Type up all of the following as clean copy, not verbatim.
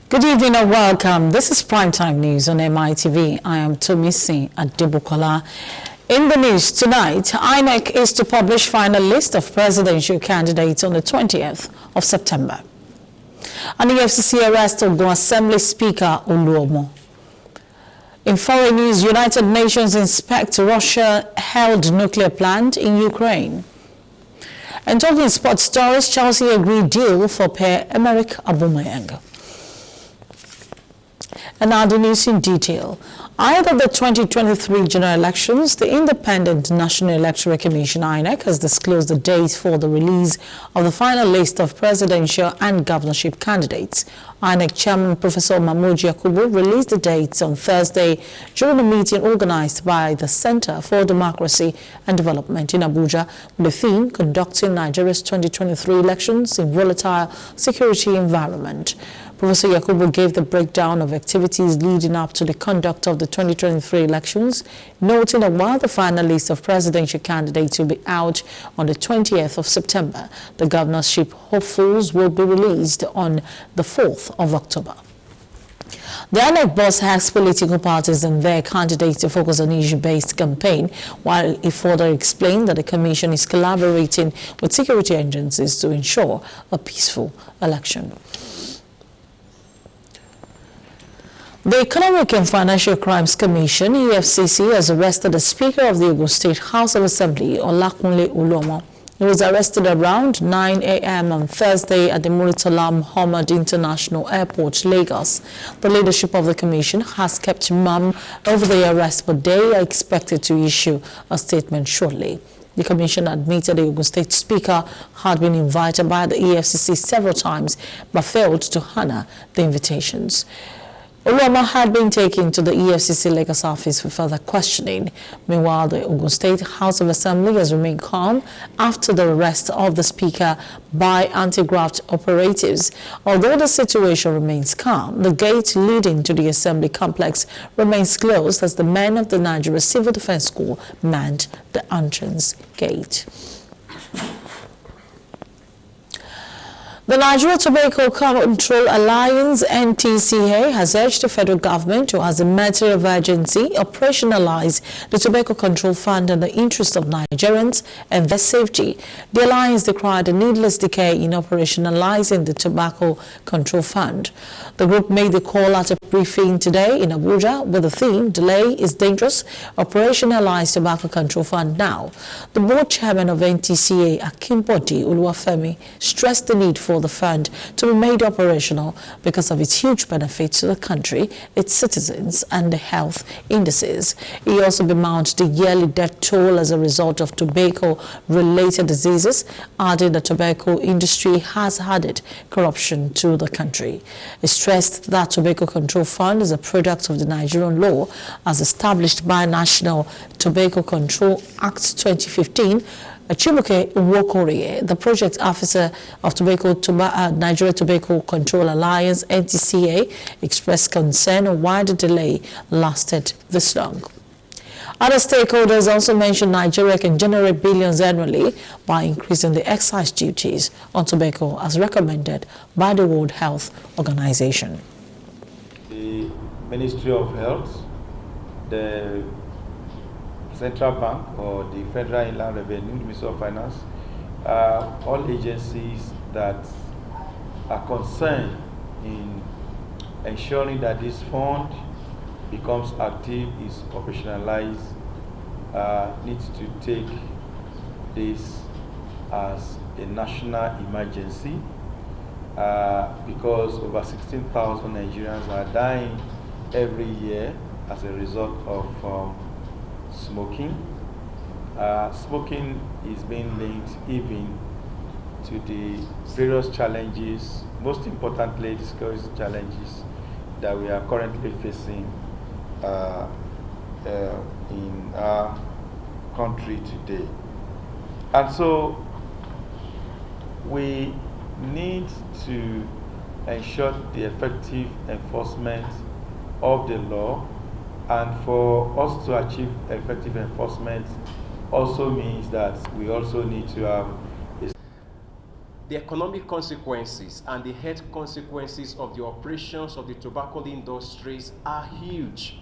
Good evening and welcome. This is Primetime News on Mitv. I am Tomisi Adebukola. In the news tonight, INEC is to publish final list of presidential candidates on the 20th of September. An EFCC arrest of the Assembly Speaker Oluomo. In foreign news, United Nations inspect Russia-held nuclear plant in Ukraine. And talking sports stories, Chelsea agreed deal for Pierre-Emerick Aubameyang. And now the news in detail. Ahead of the 2023 general elections, the Independent National Electoral Commission (INEC) has disclosed the date for the release of the final list of presidential and governorship candidates. INEC Chairman Professor Mahmood Yakubu released the dates on Thursday during a meeting organized by the Center for Democracy and Development in Abuja with the theme Conducting Nigeria's 2023 Elections in Volatile Security Environment. Professor Yakubu gave the breakdown of activities leading up to the conduct of the 2023 elections, noting that while the final list of presidential candidates will be out on the 20th of September, the governorship hopefuls will be released on the 4th of October. The INEC boss asked political parties and their candidates to focus on issue-based campaign, while he further explained that the Commission is collaborating with security agencies to ensure a peaceful election. The Economic and Financial Crimes Commission, EFCC, has arrested the Speaker of the Ogun State House of Assembly, Olakunle Oluomo. He was arrested around 9 a.m. on Thursday at the Murtala Muhammad International Airport, Lagos. The leadership of the commission has kept mum over the arrest, but they are expected to issue a statement shortly. The commission admitted the Ogun State Speaker had been invited by the EFCC several times, but failed to honor the invitations. Oluomo had been taken to the EFCC Lagos office for further questioning. Meanwhile, the Ogun State House of Assembly has remained calm after the arrest of the Speaker by anti-graft operatives. Although the situation remains calm, the gate leading to the Assembly complex remains closed as the men of the Nigeria Civil Defense School manned the entrance gate. The Nigeria Tobacco Control Alliance (NTCA) has urged the federal government to, as a matter of urgency, operationalize the Tobacco Control Fund in the interest of Nigerians and their safety. The alliance decried a needless decay in operationalizing the Tobacco Control Fund. The group made the call at a briefing today in Abuja with the theme "Delay is Dangerous. Operationalize Tobacco Control Fund now." The board chairman of NTCA, Akimbodi Oluwafemi, stressed the need for the fund to be made operational because of its huge benefits to the country, its citizens, and the health indices. He also bemoaned the yearly death toll as a result of tobacco-related diseases, adding the tobacco industry has added corruption to the country. He stressed that Tobacco Control Fund is a product of the Nigerian law as established by National Tobacco Control Act 2015. Chibuke Nwokorie, the project officer of Nigeria Tobacco Control Alliance (NTCA), expressed concern on why the delay lasted this long. Other stakeholders also mentioned Nigeria can generate billions annually by increasing the excise duties on tobacco as recommended by the World Health Organization. The Ministry of Health, the Central Bank or the Federal Inland Revenue, Ministry of Finance, all agencies that are concerned in ensuring that this fund becomes active, is operationalized, needs to take this as a national emergency because over 16,000 Nigerians are dying every year as a result of smoking. Smoking is being linked even to the various challenges, most importantly the security challenges that we are currently facing in our country today. And so we need to ensure the effective enforcement of the law. And for us to achieve effective enforcement also means that we also need to have the economic consequences and the health consequences of the operations of the tobacco industries are huge.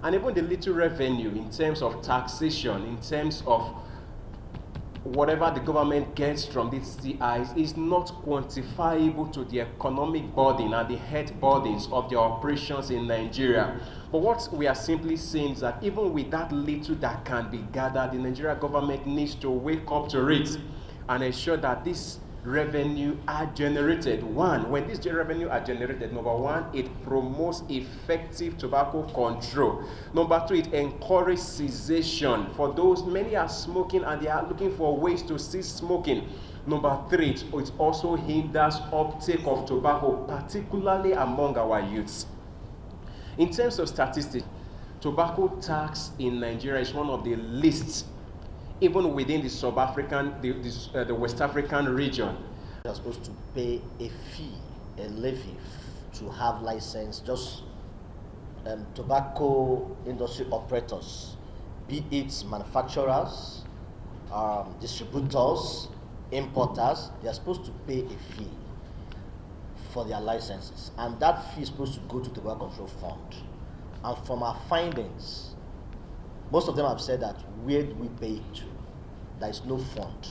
And even the little revenue in terms of taxation, in terms of whatever the government gets from these CIs is not quantifiable to the economic burden and the health burdens of the operations in Nigeria. But what we are simply saying is that even with that little that can be gathered, the Nigeria government needs to wake up to it and ensure that this revenue are generated. One, when this revenue are generated, number one, it promotes effective tobacco control. Number two, it encourages cessation for those, many are smoking and they are looking for ways to cease smoking. Number three, it also hinders uptake of tobacco, particularly among our youths. In terms of statistics, tobacco tax in Nigeria is one of the least, even within the sub-African, the West African region. You're supposed to pay a fee, a levy to have license, just tobacco industry operators, be it manufacturers, distributors, importers, they are supposed to pay a fee for their licenses. And that fee is supposed to go to the Tobacco Control Fund. And from our findings, most of them have said that where do we pay it to? There is no fund.